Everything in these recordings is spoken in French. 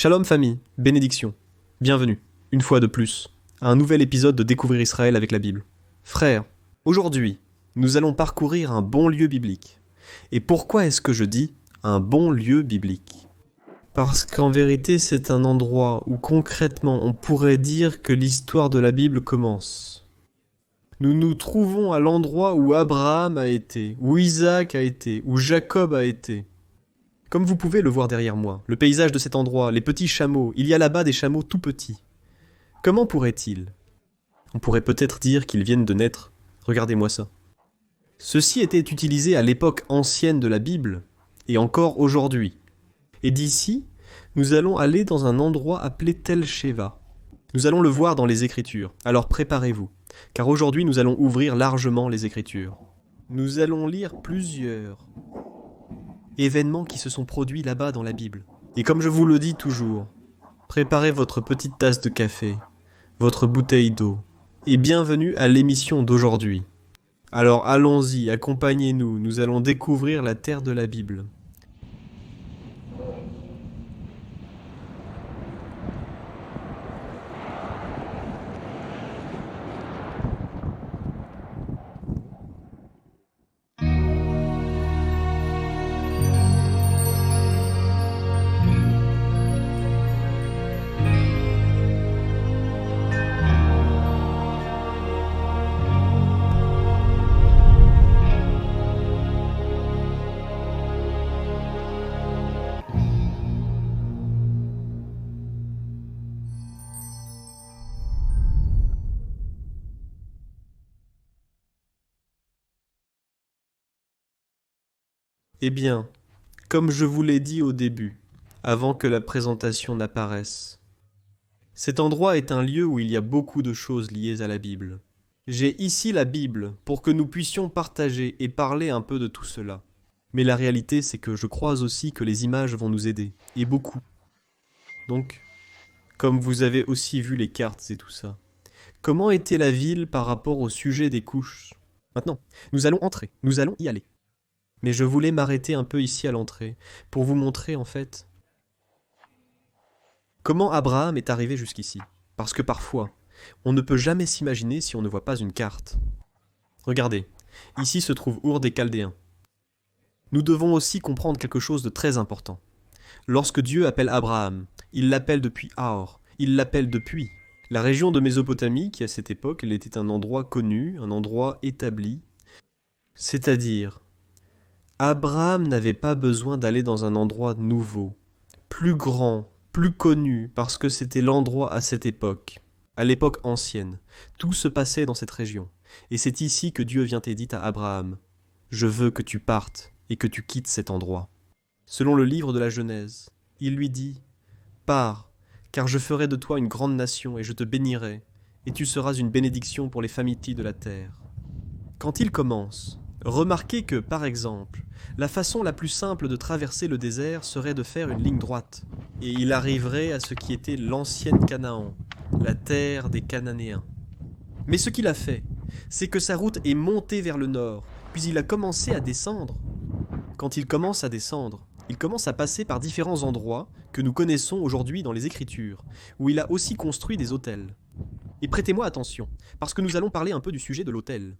Shalom famille, bénédiction. Bienvenue, une fois de plus, à un nouvel épisode de Découvrir Israël avec la Bible. Frères, aujourd'hui, nous allons parcourir un bon lieu biblique. Et pourquoi est-ce que je dis un bon lieu biblique ? Parce qu'en vérité, c'est un endroit où concrètement on pourrait dire que l'histoire de la Bible commence. Nous nous trouvons à l'endroit où Abraham a été, où Isaac a été, où Jacob a été. Comme vous pouvez le voir derrière moi, le paysage de cet endroit, les petits chameaux, il y a là-bas des chameaux tout petits. Comment pourrait-il ? On pourrait peut-être dire qu'ils viennent de naître. Regardez-moi ça. Ceci était utilisé à l'époque ancienne de la Bible, et encore aujourd'hui. Et d'ici, nous allons aller dans un endroit appelé Tel Sheva. Nous allons le voir dans les Écritures, alors préparez-vous, car aujourd'hui nous allons ouvrir largement les Écritures. Nous allons lire plusieurs événements qui se sont produits là-bas dans la Bible. Et comme je vous le dis toujours, préparez votre petite tasse de café, votre bouteille d'eau, et bienvenue à l'émission d'aujourd'hui. Alors allons-y, accompagnez-nous, nous allons découvrir la terre de la Bible. Eh bien, comme je vous l'ai dit au début, avant que la présentation n'apparaisse, cet endroit est un lieu où il y a beaucoup de choses liées à la Bible. J'ai ici la Bible pour que nous puissions partager et parler un peu de tout cela. Mais la réalité, c'est que je crois aussi que les images vont nous aider, et beaucoup. Donc, comme vous avez aussi vu les cartes et tout ça, comment était la ville par rapport au sujet des couches ? Maintenant, nous allons entrer, nous allons y aller. Mais je voulais m'arrêter un peu ici à l'entrée, pour vous montrer en fait comment Abraham est arrivé jusqu'ici. Parce que parfois, on ne peut jamais s'imaginer si on ne voit pas une carte. Regardez, ici se trouve Ur des Chaldéens. Nous devons aussi comprendre quelque chose de très important. Lorsque Dieu appelle Abraham, il l'appelle depuis Aor, il l'appelle depuis. La région de Mésopotamie, qui à cette époque, elle était un endroit connu, un endroit établi, c'est-à-dire Abraham n'avait pas besoin d'aller dans un endroit nouveau, plus grand, plus connu, parce que c'était l'endroit à cette époque, à l'époque ancienne. Tout se passait dans cette région. Et c'est ici que Dieu vient et dit à Abraham, « Je veux que tu partes et que tu quittes cet endroit. » Selon le livre de la Genèse, il lui dit, « Pars, car je ferai de toi une grande nation et je te bénirai, et tu seras une bénédiction pour les familles de la terre. » Quand il commence, remarquez que, par exemple, la façon la plus simple de traverser le désert serait de faire une ligne droite, et il arriverait à ce qui était l'ancienne Canaan, la terre des Cananéens. Mais ce qu'il a fait, c'est que sa route est montée vers le nord, puis il a commencé à descendre. Quand il commence à descendre, il commence à passer par différents endroits que nous connaissons aujourd'hui dans les Écritures, où il a aussi construit des autels. Et prêtez-moi attention, parce que nous allons parler un peu du sujet de l'autel.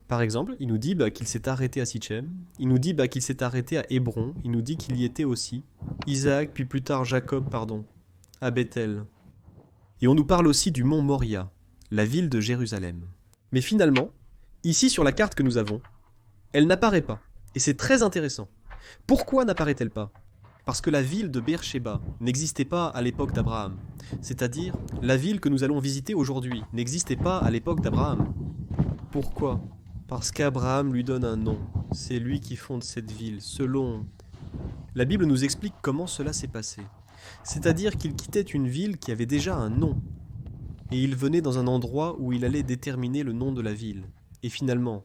Par exemple, il nous dit qu'il s'est arrêté à Sichem, il nous dit qu'il s'est arrêté à Hébron, il nous dit qu'il y était aussi, Isaac, puis plus tard Jacob, à Bethel. Et on nous parle aussi du mont Moria, la ville de Jérusalem. Mais finalement, ici sur la carte que nous avons, elle n'apparaît pas, et c'est très intéressant. Pourquoi n'apparaît-elle pas ? Parce que la ville de Beersheba n'existait pas à l'époque d'Abraham, c'est-à-dire la ville que nous allons visiter aujourd'hui n'existait pas à l'époque d'Abraham. Pourquoi ? Parce qu'Abraham lui donne un nom. C'est lui qui fonde cette ville, selon... La Bible nous explique comment cela s'est passé. C'est-à-dire qu'il quittait une ville qui avait déjà un nom. Et il venait dans un endroit où il allait déterminer le nom de la ville. Et finalement,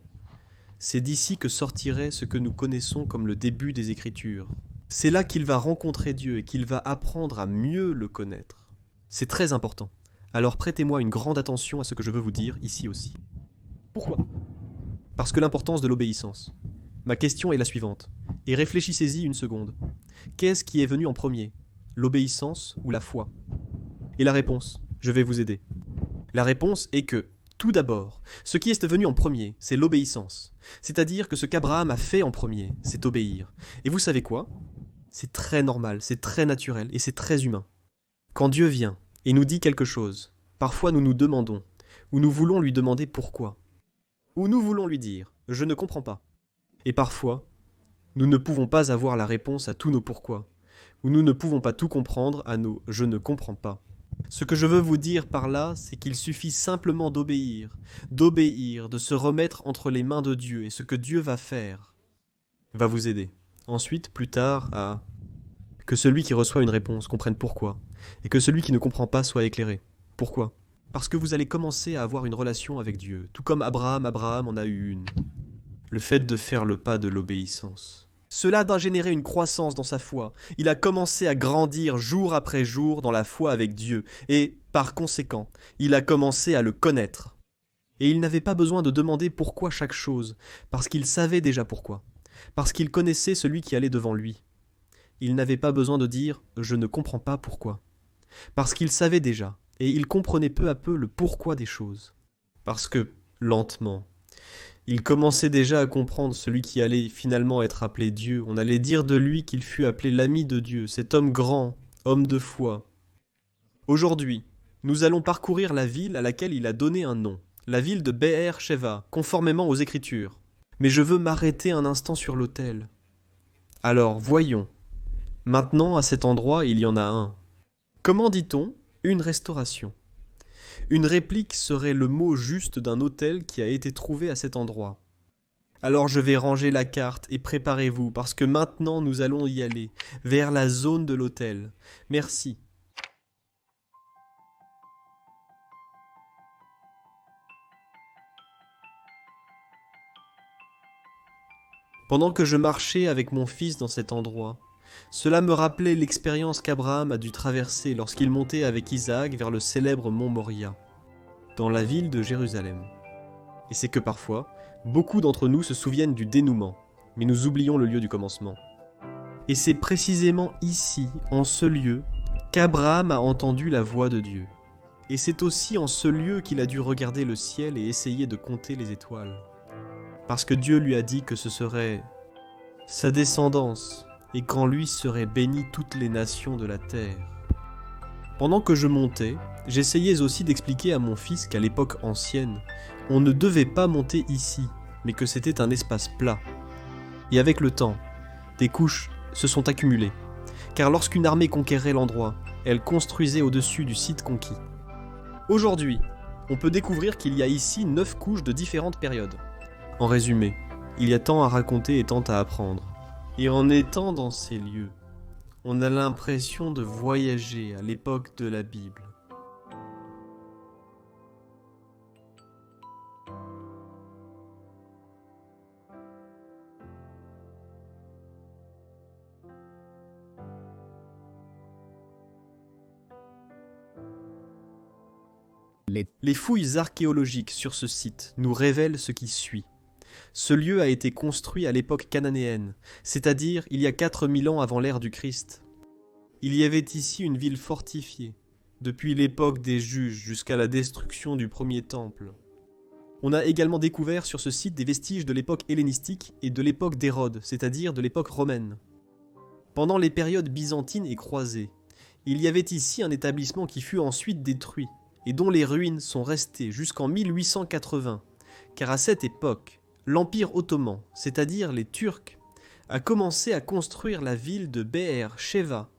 c'est d'ici que sortirait ce que nous connaissons comme le début des Écritures. C'est là qu'il va rencontrer Dieu et qu'il va apprendre à mieux le connaître. C'est très important. Alors prêtez-moi une grande attention à ce que je veux vous dire ici aussi. Pourquoi ? Parce que l'importance de l'obéissance. Ma question est la suivante, et réfléchissez-y une seconde. Qu'est-ce qui est venu en premier ? l'obéissance ou la foi? Et la réponse, je vais vous aider. La réponse est que, tout d'abord, ce qui est venu en premier, c'est l'obéissance. C'est-à-dire que ce qu'Abraham a fait en premier, c'est obéir. Et vous savez quoi? C'est très normal, c'est très naturel et c'est très humain. Quand Dieu vient et nous dit quelque chose, parfois nous nous demandons, ou nous voulons lui demander pourquoi. Ou nous voulons lui dire, je ne comprends pas. Et parfois, nous ne pouvons pas avoir la réponse à tous nos pourquoi, ou nous ne pouvons pas tout comprendre à nos je ne comprends pas. Ce que je veux vous dire par là, c'est qu'il suffit simplement d'obéir, de se remettre entre les mains de Dieu, et ce que Dieu va faire va vous aider. Ensuite, plus tard, à que celui qui reçoit une réponse comprenne pourquoi, et que celui qui ne comprend pas soit éclairé. Pourquoi? Parce que vous allez commencer à avoir une relation avec Dieu, tout comme Abraham en a eu une. Le fait de faire le pas de l'obéissance. Cela a généré une croissance dans sa foi. Il a commencé à grandir jour après jour dans la foi avec Dieu, et, par conséquent, il a commencé à le connaître. Et il n'avait pas besoin de demander pourquoi chaque chose, parce qu'il savait déjà pourquoi, parce qu'il connaissait celui qui allait devant lui. Il n'avait pas besoin de dire « je ne comprends pas pourquoi », parce qu'il savait déjà, et il comprenait peu à peu le pourquoi des choses. Parce que, lentement, il commençait déjà à comprendre celui qui allait finalement être appelé Dieu. On allait dire de lui qu'il fut appelé l'ami de Dieu, cet homme grand, homme de foi. Aujourd'hui, nous allons parcourir la ville à laquelle il a donné un nom, la ville de Be'er Sheva, conformément aux Écritures. Mais je veux m'arrêter un instant sur l'autel. Alors, voyons. Maintenant, à cet endroit, il y en a un. Comment dit-on une restauration? Une réplique serait le mot juste d'un autel qui a été trouvé à cet endroit. Alors je vais ranger la carte et préparez-vous parce que maintenant nous allons y aller, vers la zone de l'autel. Merci. Pendant que je marchais avec mon fils dans cet endroit, cela me rappelait l'expérience qu'Abraham a dû traverser lorsqu'il montait avec Isaac vers le célèbre mont Moria, dans la ville de Jérusalem. Et c'est que parfois, beaucoup d'entre nous se souviennent du dénouement, mais nous oublions le lieu du commencement. Et c'est précisément ici, en ce lieu, qu'Abraham a entendu la voix de Dieu. Et c'est aussi en ce lieu qu'il a dû regarder le ciel et essayer de compter les étoiles. Parce que Dieu lui a dit que ce serait sa descendance, et qu'en lui seraient bénies toutes les nations de la terre. Pendant que je montais, j'essayais aussi d'expliquer à mon fils qu'à l'époque ancienne, on ne devait pas monter ici, mais que c'était un espace plat. Et avec le temps, des couches se sont accumulées, car lorsqu'une armée conquérait l'endroit, elle construisait au-dessus du site conquis. Aujourd'hui, on peut découvrir qu'il y a ici 9 couches de différentes périodes. En résumé, il y a tant à raconter et tant à apprendre. Et en étant dans ces lieux, on a l'impression de voyager à l'époque de la Bible. Les fouilles archéologiques sur ce site nous révèlent ce qui suit. Ce lieu a été construit à l'époque cananéenne, c'est-à-dire il y a 4000 ans avant l'ère du Christ. Il y avait ici une ville fortifiée, depuis l'époque des Juges jusqu'à la destruction du premier temple. On a également découvert sur ce site des vestiges de l'époque hellénistique et de l'époque d'Hérode, c'est-à-dire de l'époque romaine. Pendant les périodes byzantines et croisées, il y avait ici un établissement qui fut ensuite détruit, et dont les ruines sont restées jusqu'en 1880, car à cette époque, l'Empire ottoman, c'est-à-dire les Turcs, a commencé à construire la ville de Be'er Sheva,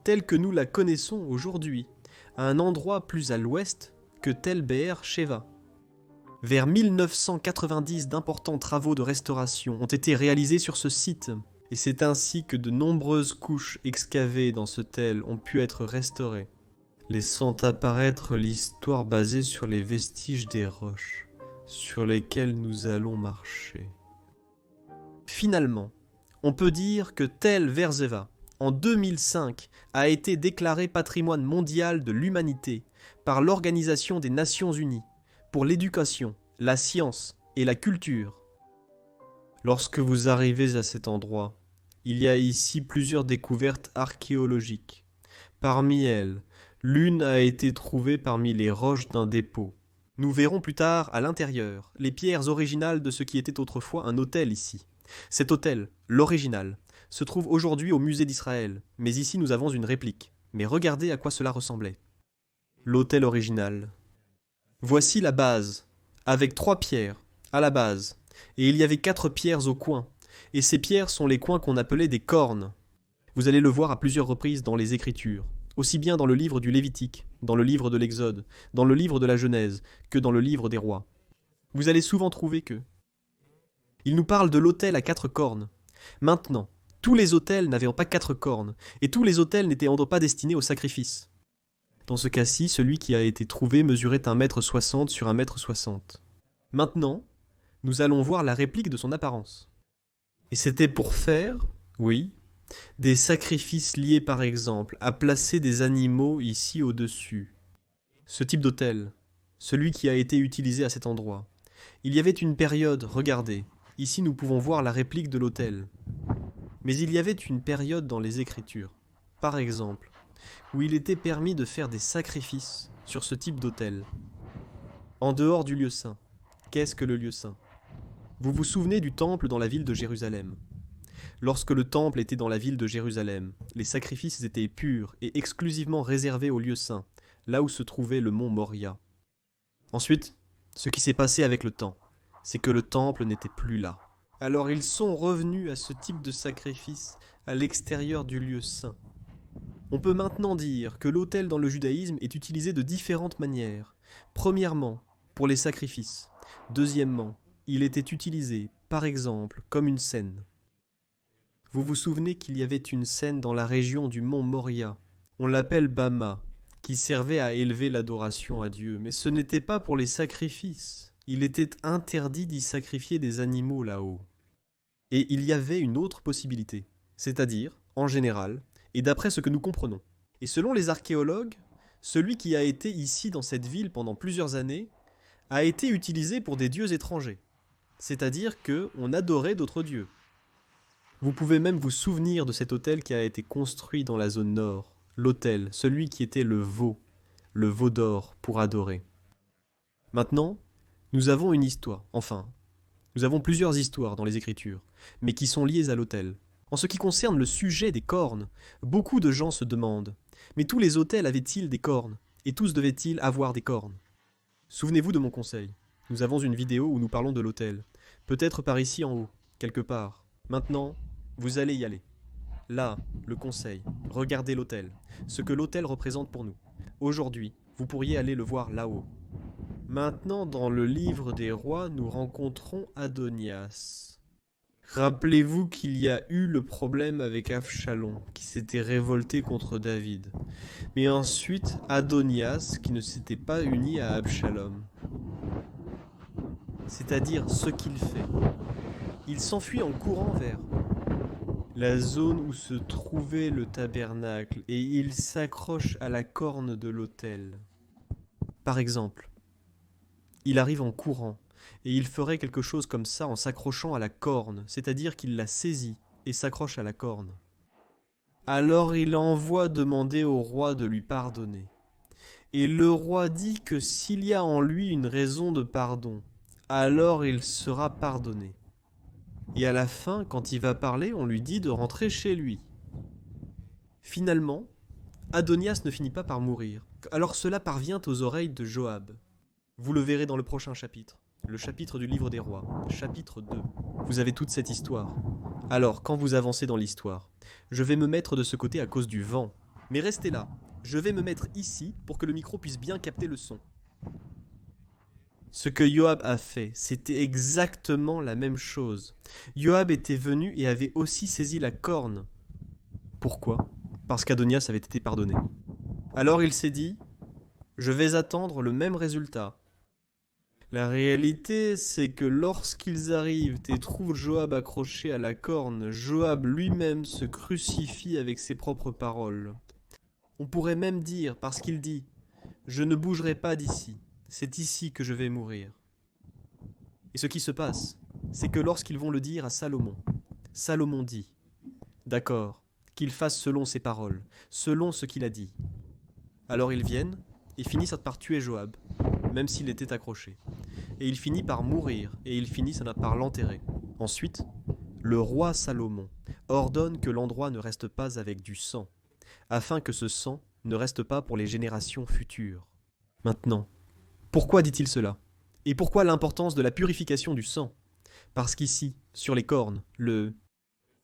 telle que nous la connaissons aujourd'hui, à un endroit plus à l'ouest que tel Be'er Sheva. Vers 1990, d'importants travaux de restauration ont été réalisés sur ce site, et c'est ainsi que de nombreuses couches excavées dans ce tel ont pu être restaurées, laissant apparaître l'histoire basée sur les vestiges des roches sur lesquelles nous allons marcher. Finalement, on peut dire que Tel Verzeva, en 2005, a été déclaré patrimoine mondial de l'humanité par l'Organisation des Nations Unies pour l'éducation, la science et la culture. Lorsque vous arrivez à cet endroit, il y a ici plusieurs découvertes archéologiques Parmi elles, l'une a été trouvée parmi les roches d'un dépôt. Nous verrons plus tard, à l'intérieur, les pierres originales de ce qui était autrefois un autel ici. Cet autel, l'original, se trouve aujourd'hui au musée d'Israël, mais ici nous avons une réplique. Mais regardez à quoi cela ressemblait. L'autel original. Voici la base, avec 3 pierres, à la base, et il y avait 4 pierres au coin, et ces pierres sont les coins qu'on appelait des cornes. Vous allez le voir à plusieurs reprises dans les Écritures, aussi bien dans le livre du Lévitique, dans le livre de l'Exode, dans le livre de la Genèse, que dans le livre des rois. Vous allez souvent trouver que il nous parle de l'autel à 4 cornes. Maintenant, tous les autels n'avaient pas 4 cornes, et tous les autels n'étaient pas destinés au sacrifice. Dans ce cas-ci, celui qui a été trouvé mesurait 1,60 m sur 1,60 m. Maintenant, nous allons voir la réplique de son apparence. Et c'était pour faire, oui, des sacrifices liés par exemple à placer des animaux ici au-dessus. Ce type d'autel, celui qui a été utilisé à cet endroit. Il y avait une période, regardez, ici nous pouvons voir la réplique de l'autel. Mais il y avait une période dans les Écritures, par exemple, où il était permis de faire des sacrifices sur ce type d'autel. En dehors du lieu saint. Qu'est-ce que le lieu saint ? Vous vous souvenez du temple dans la ville de Jérusalem ? Lorsque le temple était dans la ville de Jérusalem, les sacrifices étaient purs et exclusivement réservés au lieu saint, là où se trouvait le mont Moria. Ensuite, ce qui s'est passé avec le temps, c'est que le temple n'était plus là. Alors ils sont revenus à ce type de sacrifice à l'extérieur du lieu saint. On peut maintenant dire que l'autel dans le judaïsme est utilisé de différentes manières. Premièrement, pour les sacrifices. Deuxièmement, il était utilisé, par exemple, comme une scène. Vous vous souvenez qu'il y avait une scène dans la région du mont Moria, on l'appelle Bama, qui servait à élever l'adoration à Dieu, mais ce n'était pas pour les sacrifices. Il était interdit d'y sacrifier des animaux là-haut. Et il y avait une autre possibilité, c'est-à-dire, en général, et d'après ce que nous comprenons. Et selon les archéologues, celui qui a été ici dans cette ville pendant plusieurs années a été utilisé pour des dieux étrangers, c'est-à-dire qu'on adorait d'autres dieux. Vous pouvez même vous souvenir de cet autel qui a été construit dans la zone nord, l'autel, celui qui était le veau d'or pour adorer. Maintenant, nous avons une histoire, nous avons plusieurs histoires dans les Écritures, mais qui sont liées à l'autel. En ce qui concerne le sujet des cornes, beaucoup de gens se demandent, mais tous les autels avaient-ils des cornes, et tous devaient-ils avoir des cornes ? Souvenez-vous de mon conseil. Nous avons une vidéo où nous parlons de l'autel, peut-être par ici en haut, quelque part. Maintenant, vous allez y aller. Là, le conseil, regardez l'autel, ce que l'autel représente pour nous. Aujourd'hui, vous pourriez aller le voir là-haut. Maintenant, dans le livre des rois, nous rencontrons Adonias. Rappelez-vous qu'il y a eu le problème avec Avshalom, qui s'était révolté contre David. Mais ensuite, Adonias, qui ne s'était pas uni à Absalom. C'est-à-dire ce qu'il fait. Il s'enfuit en courant vers la zone où se trouvait le tabernacle et il s'accroche à la corne de l'autel. Par exemple, il arrive en courant et il ferait quelque chose comme ça en s'accrochant à la corne, c'est-à-dire qu'il la saisit et s'accroche à la corne. Alors il envoie demander au roi de lui pardonner. Et le roi dit que s'il y a en lui une raison de pardon, alors il sera pardonné. Et à la fin, quand il va parler, on lui dit de rentrer chez lui. Finalement, Adonias ne finit pas par mourir. Alors cela parvient aux oreilles de Joab. Vous le verrez dans le prochain chapitre, le chapitre du livre des rois, chapitre 2. Vous avez toute cette histoire. Alors, quand vous avancez dans l'histoire, je vais me mettre de ce côté à cause du vent. Mais restez là, je vais me mettre ici pour que le micro puisse bien capter le son. Ce que Joab a fait, c'était exactement la même chose. Joab était venu et avait aussi saisi la corne. Pourquoi ? Parce qu'Adonias avait été pardonné. Alors il s'est dit, je vais attendre le même résultat. La réalité, c'est que lorsqu'ils arrivent et trouvent Joab accroché à la corne, Joab lui-même se crucifie avec ses propres paroles. On pourrait même dire, parce qu'il dit, je ne bougerai pas d'ici. C'est ici que je vais mourir. Et ce qui se passe, c'est que lorsqu'ils vont le dire à Salomon, Salomon dit, d'accord, qu'ils fassent selon ses paroles, selon ce qu'il a dit. Alors ils viennent et finissent par tuer Joab, même s'il était accroché. Et il finit par mourir, et ils finissent par l'enterrer. Ensuite, le roi Salomon ordonne que l'endroit ne reste pas avec du sang, afin que ce sang ne reste pas pour les générations futures. Maintenant, pourquoi dit-il cela? Et pourquoi l'importance de la purification du sang? Parce qu'ici, sur les cornes, le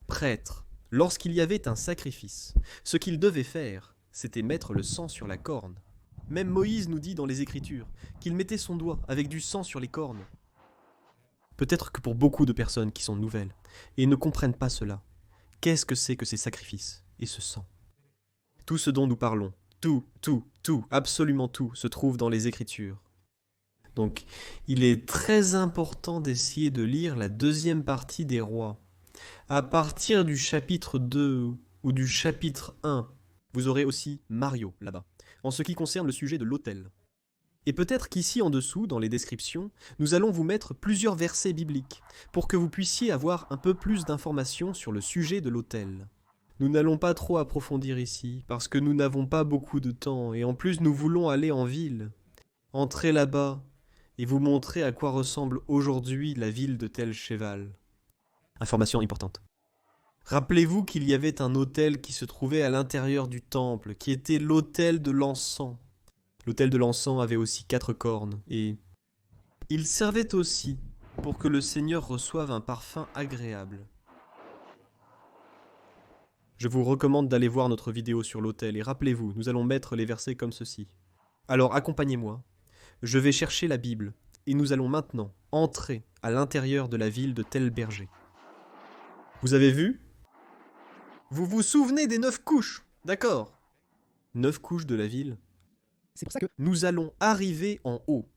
prêtre, lorsqu'il y avait un sacrifice, ce qu'il devait faire, c'était mettre le sang sur la corne. Même Moïse nous dit dans les Écritures qu'il mettait son doigt avec du sang sur les cornes. Peut-être que pour beaucoup de personnes qui sont nouvelles et ne comprennent pas cela, qu'est-ce que c'est que ces sacrifices et ce sang? Tout ce dont nous parlons, tout, absolument tout, se trouve dans les Écritures. Donc, il est très important d'essayer de lire la deuxième partie des Rois. À partir du chapitre 2 ou du chapitre 1, vous aurez aussi Mario là-bas, en ce qui concerne le sujet de l'autel. Et peut-être qu'ici en dessous, dans les descriptions, nous allons vous mettre plusieurs versets bibliques, pour que vous puissiez avoir un peu plus d'informations sur le sujet de l'autel. Nous n'allons pas trop approfondir ici, parce que nous n'avons pas beaucoup de temps, et en plus nous voulons aller en ville. Entrez là-bas, et vous montrer à quoi ressemble aujourd'hui la ville de Tel Cheval. Information importante. Rappelez-vous qu'il y avait un autel qui se trouvait à l'intérieur du temple, qui était l'autel de l'encens. L'autel de l'encens avait aussi 4 cornes, et il servait aussi pour que le Seigneur reçoive un parfum agréable. Je vous recommande d'aller voir notre vidéo sur l'autel, et rappelez-vous, nous allons mettre les versets comme ceci. Alors accompagnez-moi, je vais chercher la Bible, et nous allons maintenant entrer à l'intérieur de la ville de Tel Berger. Vous avez vu? Vous vous souvenez des 9 couches, d'accord? 9 couches de la ville. C'est pour ça que nous allons arriver en haut.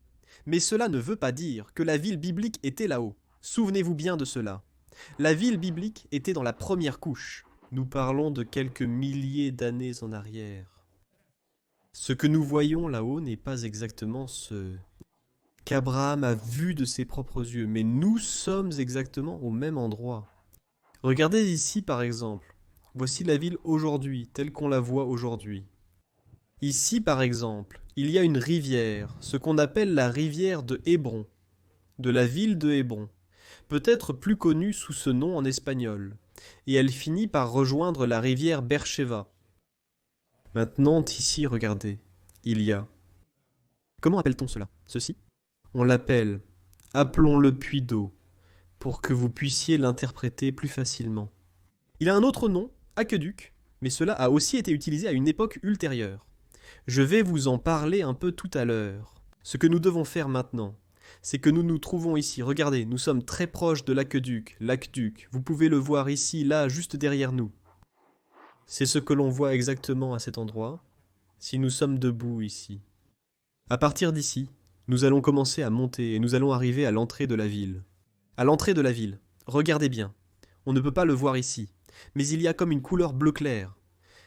Mais cela ne veut pas dire que la ville biblique était là-haut. Souvenez-vous bien de cela. La ville biblique était dans la première couche. Nous parlons de quelques milliers d'années en arrière. Ce que nous voyons là-haut n'est pas exactement ce qu'Abraham a vu de ses propres yeux, mais nous sommes exactement au même endroit. Regardez ici par exemple. Voici la ville aujourd'hui, telle qu'on la voit aujourd'hui. Ici par exemple, il y a une rivière, ce qu'on appelle la rivière de Hébron, de la ville de Hébron, peut-être plus connue sous ce nom en espagnol, et elle finit par rejoindre la rivière Beersheba. Maintenant, ici, regardez, il y a... Comment appelle-t-on cela? Ceci? On l'appelle, appelons-le puits d'eau, pour que vous puissiez l'interpréter plus facilement. Il a un autre nom, aqueduc, mais cela a aussi été utilisé à une époque ultérieure. Je vais vous en parler un peu tout à l'heure. Ce que nous devons faire maintenant, c'est que nous nous trouvons ici. Regardez, nous sommes très proches de l'aqueduc, l'aqueduc. Vous pouvez le voir ici, là, juste derrière nous. C'est ce que l'on voit exactement à cet endroit, si nous sommes debout ici. À partir d'ici, nous allons commencer à monter et nous allons arriver à l'entrée de la ville. À l'entrée de la ville, regardez bien. On ne peut pas le voir ici, mais il y a comme une couleur bleu clair.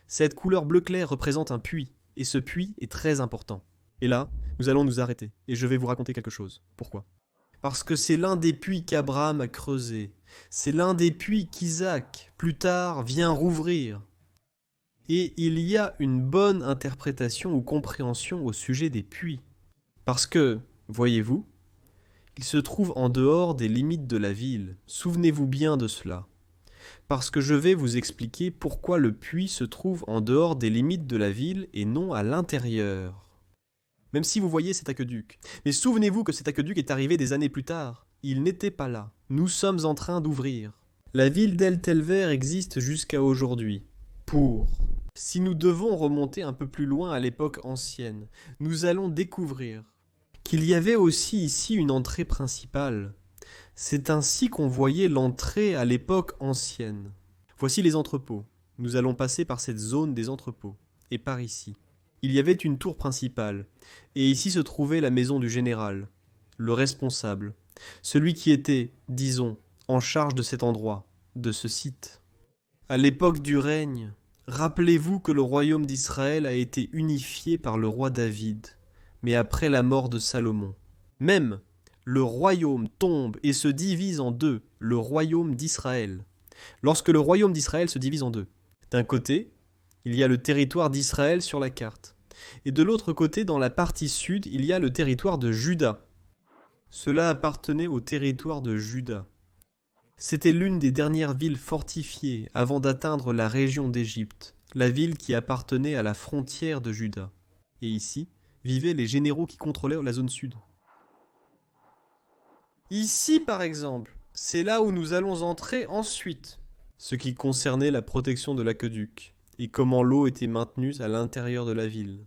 Cette couleur bleu clair représente un puits, et ce puits est très important. Et là, nous allons nous arrêter, et je vais vous raconter quelque chose. Pourquoi? Parce que c'est l'un des puits qu'Abraham a creusé. C'est l'un des puits qu'Isaac, plus tard, vient rouvrir. Et il y a une bonne interprétation ou compréhension au sujet des puits. Parce que, voyez-vous, il se trouve en dehors des limites de la ville. Souvenez-vous bien de cela. Parce que je vais vous expliquer pourquoi le puits se trouve en dehors des limites de la ville et non à l'intérieur. Même si vous voyez cet aqueduc. Mais souvenez-vous que cet aqueduc est arrivé des années plus tard. Il n'était pas là. Nous sommes en train d'ouvrir. La ville d'El Telver existe jusqu'à aujourd'hui. Si nous devons remonter un peu plus loin à l'époque ancienne, nous allons découvrir qu'il y avait aussi ici une entrée principale. C'est ainsi qu'on voyait l'entrée à l'époque ancienne. Voici les entrepôts. Nous allons passer par cette zone des entrepôts. Et par ici. Il y avait une tour principale. Et ici se trouvait la maison du général, le responsable, celui qui était, disons, en charge de cet endroit, de ce site. À l'époque du règne, rappelez-vous que le royaume d'Israël a été unifié par le roi David, mais après la mort de Salomon. Même le royaume tombe et se divise en deux, le royaume d'Israël. Lorsque le royaume d'Israël se divise en deux, D'un côté, il y a le territoire d'Israël sur la carte. Et de l'autre côté, dans la partie sud, il y a le territoire de Juda. Cela appartenait au territoire de Juda. C'était l'une des dernières villes fortifiées avant d'atteindre la région d'Égypte, la ville qui appartenait à la frontière de Juda. Et ici, vivaient les généraux qui contrôlaient la zone sud. Ici, par exemple, c'est là où nous allons entrer ensuite. Ce qui concernait la protection de l'aqueduc et comment l'eau était maintenue à l'intérieur de la ville.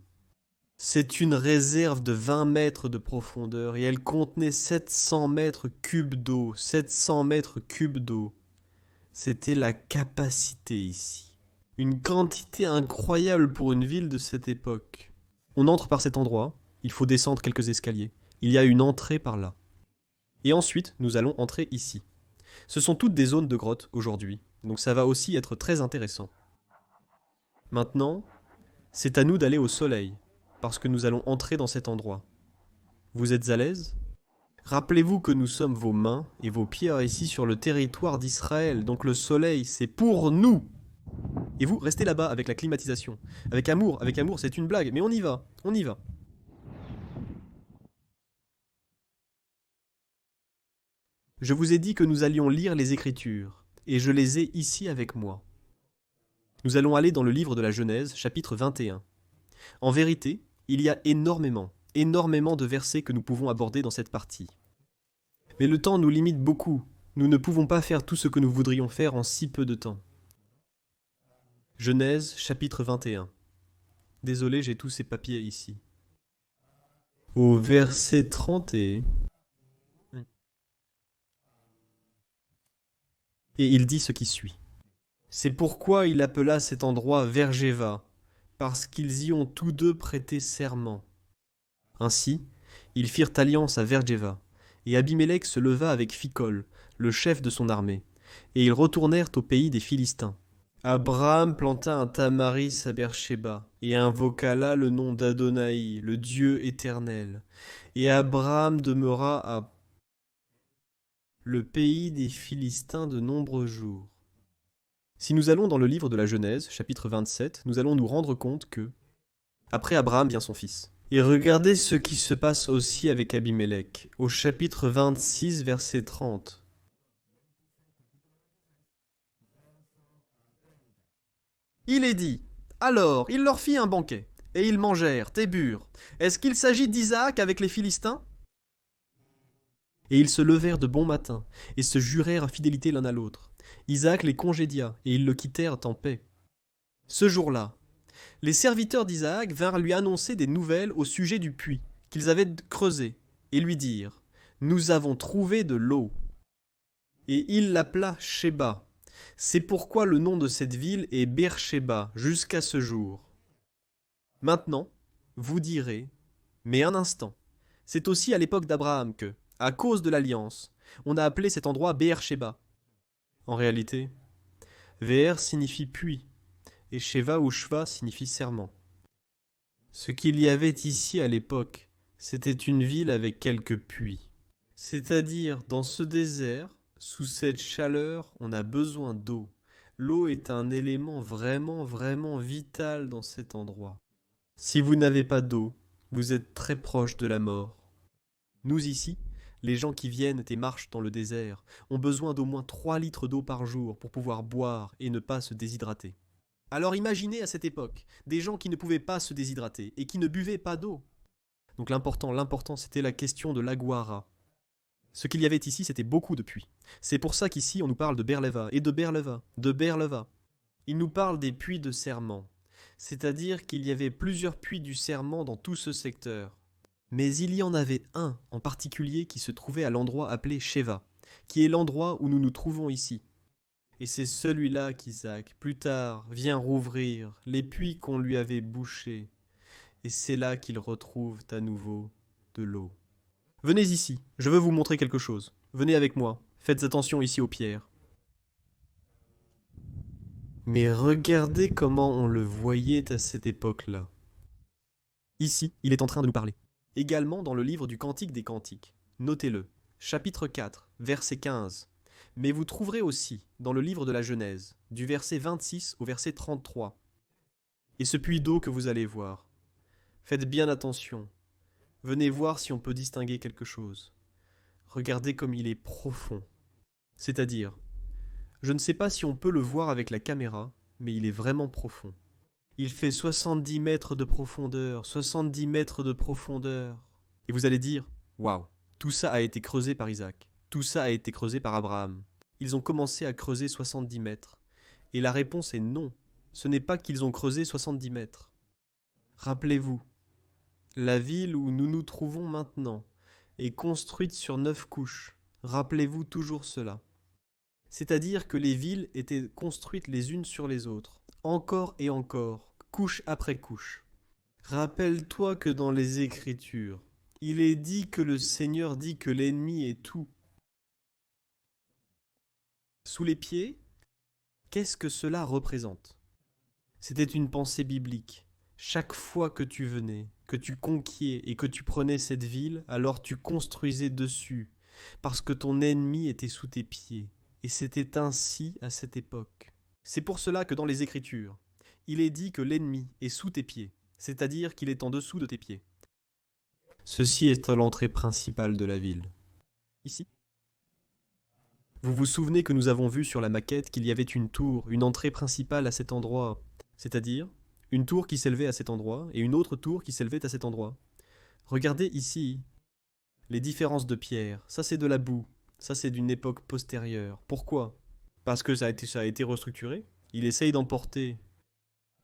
C'est une réserve de 20 mètres de profondeur et elle contenait 700 mètres cubes d'eau. 700 mètres cubes d'eau. C'était la capacité ici. Une quantité incroyable pour une ville de cette époque. On entre par cet endroit, il faut descendre quelques escaliers. Il y a une entrée par là. Et ensuite, nous allons entrer ici. Ce sont toutes des zones de grottes aujourd'hui, donc ça va aussi être très intéressant. Maintenant, c'est à nous d'aller au soleil, parce que nous allons entrer dans cet endroit. Vous êtes à l'aise ? Rappelez-vous que nous sommes vos mains et vos pieds ici sur le territoire d'Israël, donc le soleil, c'est pour nous. Et vous, restez là-bas avec la climatisation. Avec amour, c'est une blague, mais on y va, on y va. Je vous ai dit que nous allions lire les Écritures, et je les ai ici avec moi. Nous allons aller dans le livre de la Genèse, chapitre 21. En vérité, il y a énormément de versets que nous pouvons aborder dans cette partie. Mais le temps nous limite beaucoup. Nous ne pouvons pas faire tout ce que nous voudrions faire en si peu de temps. Genèse, chapitre 21. Désolé, j'ai tous ces papiers ici. Au verset 30 et il dit ce qui suit. C'est pourquoi il appela cet endroit Vergéva, parce qu'ils y ont tous deux prêté serment. Ainsi, ils firent alliance à Vergéva, et Abimélec se leva avec Phicol, le chef de son armée, et ils retournèrent au pays des Philistins. Abraham planta un tamaris à Beersheba, et invoqua là le nom d'Adonai, le Dieu éternel. Et Abraham demeura à le pays des Philistins de nombreux jours. Si nous allons dans le livre de la Genèse, chapitre 27, nous allons nous rendre compte que, après Abraham vient son fils. Et regardez ce qui se passe aussi avec Abimélec, au chapitre 26, verset 30. Il est dit, alors il leur fit un banquet, et ils mangèrent et burent. Est-ce qu'il s'agit d'Isaac avec les Philistins ? Et ils se levèrent de bon matin, et se jurèrent fidélité l'un à l'autre. Isaac les congédia, et ils le quittèrent en paix. Ce jour-là, les serviteurs d'Isaac vinrent lui annoncer des nouvelles au sujet du puits qu'ils avaient creusé, et lui dirent, « Nous avons trouvé de l'eau. » Et il l'appela Sheba. C'est pourquoi le nom de cette ville est Beersheba jusqu'à ce jour. Maintenant, vous direz, mais un instant, c'est aussi à l'époque d'Abraham que, à cause de l'alliance, on a appelé cet endroit Beersheba. En réalité, Veer signifie puits, et Sheva ou Shva signifie serment. Ce qu'il y avait ici à l'époque, c'était une ville avec quelques puits. C'est-à-dire, dans ce désert, sous cette chaleur, on a besoin d'eau. L'eau est un élément vraiment vital dans cet endroit. Si vous n'avez pas d'eau, vous êtes très proche de la mort. Nous ici, les gens qui viennent et marchent dans le désert, ont besoin d'au moins 3 litres d'eau par jour pour pouvoir boire et ne pas se déshydrater. Alors imaginez à cette époque, des gens qui ne pouvaient pas se déshydrater et qui ne buvaient pas d'eau. Donc l'important c'était la question de l'aguara. Ce qu'il y avait ici, c'était beaucoup de puits. C'est pour ça qu'ici on nous parle de Berleva et de Berleva. Il nous parle des puits de serment. C'est-à-dire qu'il y avait plusieurs puits du serment dans tout ce secteur. Mais il y en avait un en particulier qui se trouvait à l'endroit appelé Sheva, qui est l'endroit où nous nous trouvons ici. Et c'est celui-là qu'Isaac, plus tard, vient rouvrir les puits qu'on lui avait bouchés. Et c'est là qu'il retrouve à nouveau de l'eau. Venez ici, je veux vous montrer quelque chose. Venez avec moi, faites attention ici aux pierres. Mais regardez comment on le voyait à cette époque-là. Ici, il est en train de nous parler. Également dans le livre du Cantique des Cantiques. Notez-le. Chapitre 4, verset 15. Mais vous trouverez aussi, dans le livre de la Genèse, du verset 26 au verset 33, et ce puits d'eau que vous allez voir. Faites bien attention. Venez voir si on peut distinguer quelque chose. Regardez comme il est profond. C'est-à-dire, je ne sais pas si on peut le voir avec la caméra, mais il est vraiment profond. Il fait 70 mètres de profondeur, 70 mètres de profondeur. Et vous allez dire, waouh, tout ça a été creusé par Isaac. Tout ça a été creusé par Abraham. Ils ont commencé à creuser 70 mètres. Et la réponse est non. Ce n'est pas qu'ils ont creusé 70 mètres. Rappelez-vous, la ville où nous nous trouvons maintenant est construite sur 9 couches. Rappelez-vous toujours cela. C'est-à-dire que les villes étaient construites les unes sur les autres, encore et encore, couche après couche. Rappelle-toi que dans les Écritures, il est dit que le Seigneur dit que l'ennemi est tout. Sous les pieds, qu'est-ce que cela représente ? C'était une pensée biblique. Chaque fois que tu venais, que tu conquiers et que tu prenais cette ville, alors tu construisais dessus, parce que ton ennemi était sous tes pieds. Et c'était ainsi à cette époque. C'est pour cela que dans les Écritures, il est dit que l'ennemi est sous tes pieds, c'est-à-dire qu'il est en dessous de tes pieds. Ceci est l'entrée principale de la ville. Ici. Vous vous souvenez que nous avons vu sur la maquette qu'il y avait une tour, une entrée principale à cet endroit, c'est-à-dire une tour qui s'élevait à cet endroit et une autre tour qui s'élevait à cet endroit. Regardez ici les différences de pierre. Ça c'est de la boue, ça c'est d'une époque postérieure. Pourquoi ? Parce que ça a été restructuré. Il essaye d'emporter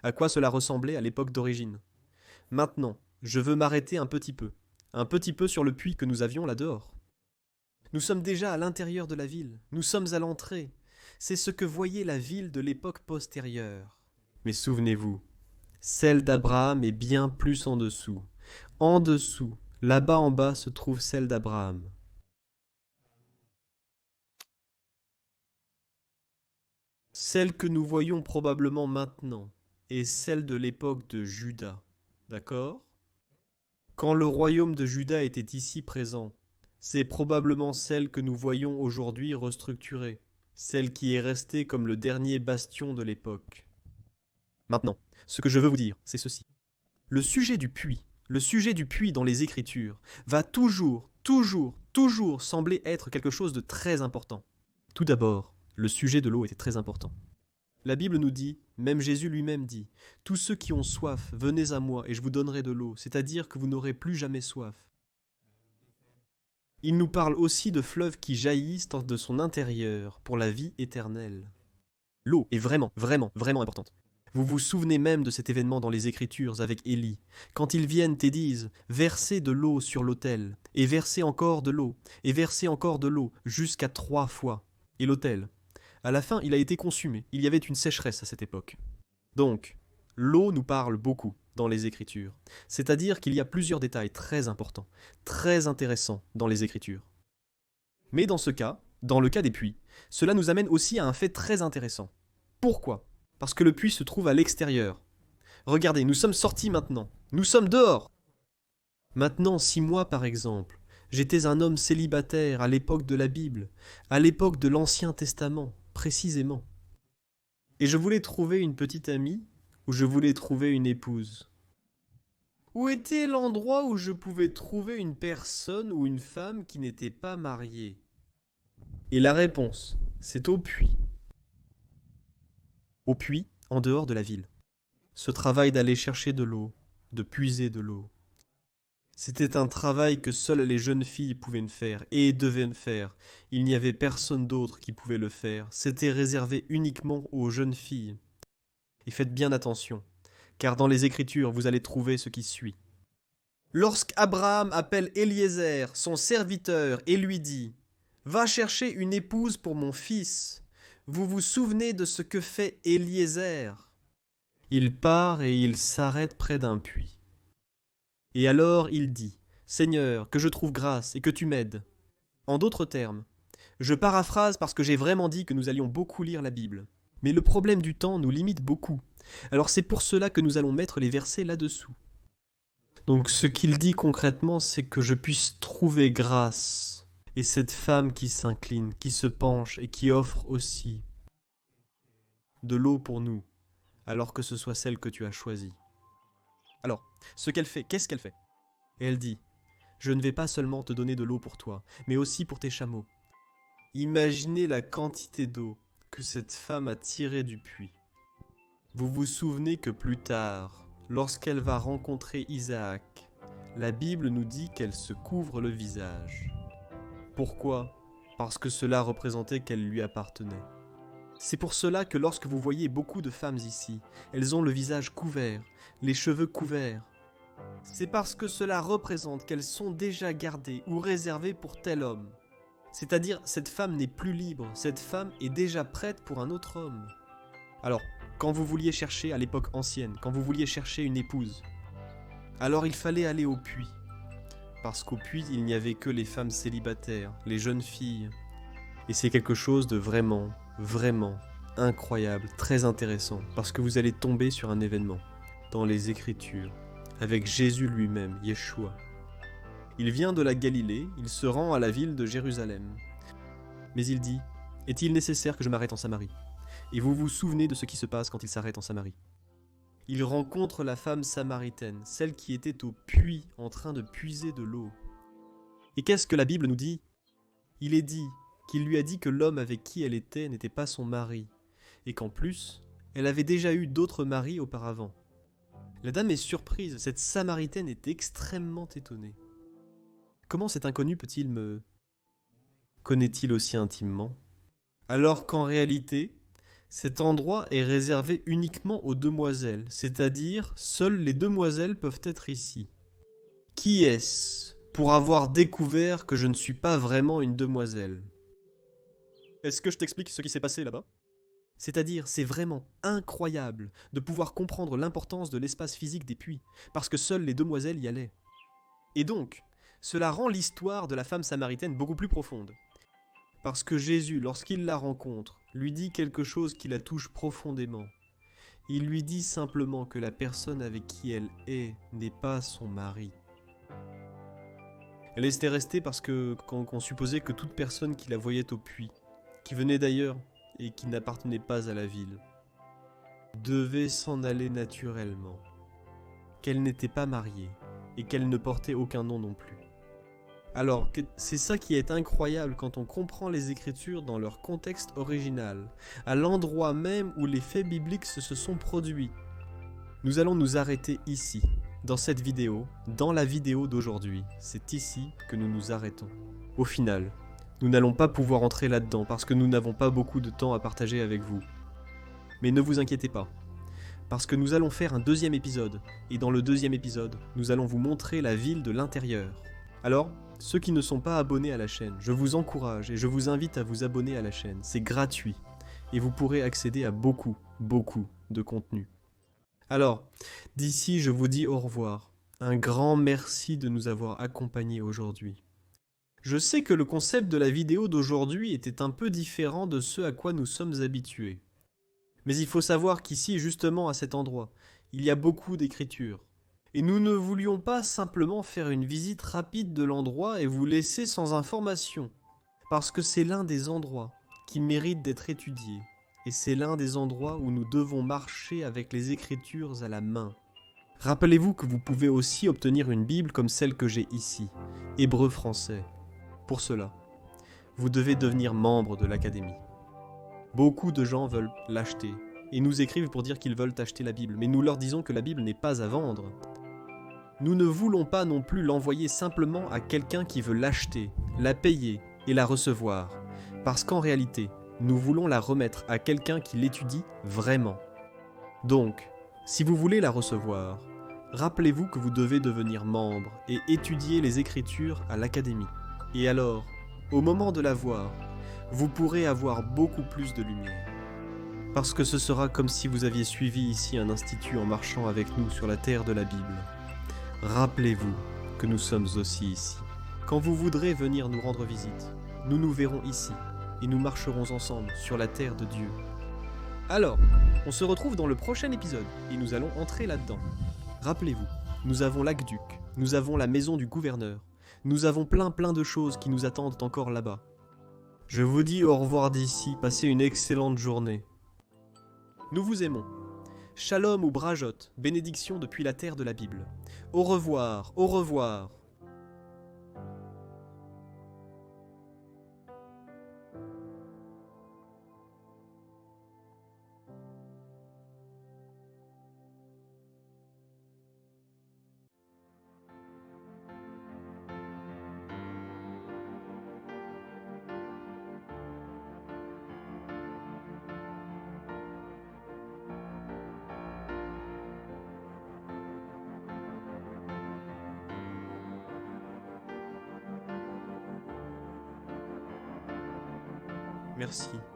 à quoi cela ressemblait à l'époque d'origine. Maintenant, je veux m'arrêter un petit peu sur le puits que nous avions là dehors. Nous sommes déjà à l'intérieur de la ville, nous sommes à l'entrée. C'est ce que voyait la ville de l'époque postérieure. Mais souvenez-vous, celle d'Abraham est bien plus en dessous. En dessous, là-bas en bas se trouve celle d'Abraham. Celle que nous voyons probablement maintenant est celle de l'époque de Juda. D'accord ? Quand le royaume de Juda était ici présent, c'est probablement celle que nous voyons aujourd'hui restructurée, celle qui est restée comme le dernier bastion de l'époque. Maintenant, ce que je veux vous dire, c'est ceci. Le sujet du puits dans les Écritures, va toujours sembler être quelque chose de très important. Tout d'abord, le sujet de l'eau était très important. La Bible nous dit, même Jésus lui-même dit, « Tous ceux qui ont soif, venez à moi et je vous donnerai de l'eau, c'est-à-dire que vous n'aurez plus jamais soif. » Il nous parle aussi de fleuves qui jaillissent de son intérieur pour la vie éternelle. L'eau est vraiment importante. Vous vous souvenez même de cet événement dans les Écritures avec Élie, quand ils viennent et disent « Versez de l'eau sur l'autel, et versez encore de l'eau, et versez encore de l'eau, jusqu'à 3 fois. » Et l'autel, à la fin, il a été consumé. Il y avait une sécheresse à cette époque. Donc, l'eau nous parle beaucoup dans les Écritures. C'est-à-dire qu'il y a plusieurs détails très importants, très intéressants dans les Écritures. Mais dans ce cas, dans le cas des puits, cela nous amène aussi à un fait très intéressant. Pourquoi ? Parce que le puits se trouve à l'extérieur. Regardez, nous sommes sortis maintenant. Nous sommes dehors. Maintenant, si moi, par exemple, j'étais un homme célibataire à l'époque de la Bible, à l'époque de l'Ancien Testament, précisément, et je voulais trouver une petite amie, ou je voulais trouver une épouse. Où était l'endroit où je pouvais trouver une personne ou une femme qui n'était pas mariée ? Et la réponse, c'est au puits. Au puits, en dehors de la ville. Ce travail d'aller chercher de l'eau, de puiser de l'eau. C'était un travail que seules les jeunes filles pouvaient faire et devaient faire. Il n'y avait personne d'autre qui pouvait le faire. C'était réservé uniquement aux jeunes filles. Et faites bien attention, car dans les Écritures, vous allez trouver ce qui suit. Lorsqu'Abraham appelle Éliézer, son serviteur, et lui dit « Va chercher une épouse pour mon fils », vous vous souvenez de ce que fait Éliézer ? Il part et il s'arrête près d'un puits. Et alors il dit « Seigneur, que je trouve grâce et que tu m'aides. » En d'autres termes, je paraphrase parce que j'ai vraiment dit que nous allions beaucoup lire la Bible. Mais le problème du temps nous limite beaucoup. Alors c'est pour cela que nous allons mettre les versets là-dessous. Donc ce qu'il dit concrètement, c'est que je puisse trouver grâce. Et cette femme qui s'incline, qui se penche et qui offre aussi de l'eau pour nous, alors que ce soit celle que tu as choisie. Alors, ce qu'elle fait, qu'est-ce qu'elle fait? Et elle dit, je ne vais pas seulement te donner de l'eau pour toi, mais aussi pour tes chameaux. Imaginez la quantité d'eau que cette femme a tirée du puits. Vous vous souvenez que plus tard, lorsqu'elle va rencontrer Isaac, la Bible nous dit qu'elle se couvre le visage. Pourquoi? Parce que cela représentait qu'elle lui appartenait. C'est pour cela que lorsque vous voyez beaucoup de femmes ici, elles ont le visage couvert, les cheveux couverts. C'est parce que cela représente qu'elles sont déjà gardées ou réservées pour tel homme. C'est-à-dire, cette femme n'est plus libre, cette femme est déjà prête pour un autre homme. Alors, quand vous vouliez chercher à l'époque ancienne, quand vous vouliez chercher une épouse, alors il fallait aller au puits. Parce qu'au puits, il n'y avait que les femmes célibataires, les jeunes filles. Et c'est quelque chose de vraiment, vraiment incroyable, très intéressant, parce que vous allez tomber sur un événement, dans les Écritures, avec Jésus lui-même, Yeshua. Il vient de la Galilée, il se rend à la ville de Jérusalem. Mais il dit, est-il nécessaire que je m'arrête en Samarie? Et vous vous souvenez de ce qui se passe quand il s'arrête en Samarie. Il rencontre la femme samaritaine, celle qui était au puits en train de puiser de l'eau. Et qu'est-ce que la Bible nous dit? Il est dit qu'il lui a dit que l'homme avec qui elle était n'était pas son mari, et qu'en plus, elle avait déjà eu d'autres maris auparavant. La dame est surprise, cette samaritaine est extrêmement étonnée. Comment cet inconnu peut-il me... connaît-il aussi intimement? Alors qu'en réalité, cet endroit est réservé uniquement aux demoiselles, c'est-à-dire seules les demoiselles peuvent être ici. Qui est-ce pour avoir découvert que je ne suis pas vraiment une demoiselle? Est-ce que je t'explique ce qui s'est passé là-bas? C'est-à-dire, c'est vraiment incroyable de pouvoir comprendre l'importance de l'espace physique des puits, parce que seules les demoiselles y allaient. Et donc, cela rend l'histoire de la femme samaritaine beaucoup plus profonde. Parce que Jésus, lorsqu'il la rencontre, lui dit quelque chose qui la touche profondément. Il lui dit simplement que la personne avec qui elle est n'est pas son mari. Elle était restée parce qu'on supposait que toute personne qui la voyait au puits, qui venait d'ailleurs et qui n'appartenait pas à la ville, devait s'en aller naturellement, qu'elle n'était pas mariée et qu'elle ne portait aucun nom non plus. Alors, c'est ça qui est incroyable quand on comprend les Écritures dans leur contexte original, à l'endroit même où les faits bibliques se sont produits. Nous allons nous arrêter ici, dans cette vidéo, dans la vidéo d'aujourd'hui. C'est ici que nous nous arrêtons. Au final, nous n'allons pas pouvoir entrer là-dedans parce que nous n'avons pas beaucoup de temps à partager avec vous. Mais ne vous inquiétez pas, parce que nous allons faire un deuxième épisode, et dans le deuxième épisode, nous allons vous montrer la ville de l'intérieur. Alors, ceux qui ne sont pas abonnés à la chaîne, je vous encourage et je vous invite à vous abonner à la chaîne. C'est gratuit et vous pourrez accéder à beaucoup de contenu. Alors, d'ici, je vous dis au revoir. Un grand merci de nous avoir accompagnés aujourd'hui. Je sais que le concept de la vidéo d'aujourd'hui était un peu différent de ce à quoi nous sommes habitués. Mais il faut savoir qu'ici, justement à cet endroit, il y a beaucoup d'écritures. Et nous ne voulions pas simplement faire une visite rapide de l'endroit et vous laisser sans information, parce que c'est l'un des endroits qui mérite d'être étudié, et c'est l'un des endroits où nous devons marcher avec les Écritures à la main. Rappelez-vous que vous pouvez aussi obtenir une Bible comme celle que j'ai ici, hébreu-français. Pour cela, vous devez devenir membre de l'Académie. Beaucoup de gens veulent l'acheter, et nous écrivent pour dire qu'ils veulent acheter la Bible, mais nous leur disons que la Bible n'est pas à vendre. Nous ne voulons pas non plus l'envoyer simplement à quelqu'un qui veut l'acheter, la payer et la recevoir, parce qu'en réalité, nous voulons la remettre à quelqu'un qui l'étudie vraiment. Donc, si vous voulez la recevoir, rappelez-vous que vous devez devenir membre et étudier les Écritures à l'Académie. Et alors, au moment de la voir, vous pourrez avoir beaucoup plus de lumière. Parce que ce sera comme si vous aviez suivi ici un institut en marchant avec nous sur la terre de la Bible. Rappelez-vous que nous sommes aussi ici. Quand vous voudrez venir nous rendre visite, nous nous verrons ici et nous marcherons ensemble sur la terre de Dieu. Alors, on se retrouve dans le prochain épisode et nous allons entrer là-dedans. Rappelez-vous, nous avons l'aqueduc, nous avons la maison du gouverneur, Nous avons plein de choses qui nous attendent encore là-bas. Je vous dis au revoir d'ici, passez une excellente journée. Nous vous aimons. Shalom ou Brajot, bénédiction depuis la terre de la Bible. Au revoir, au revoir. Merci.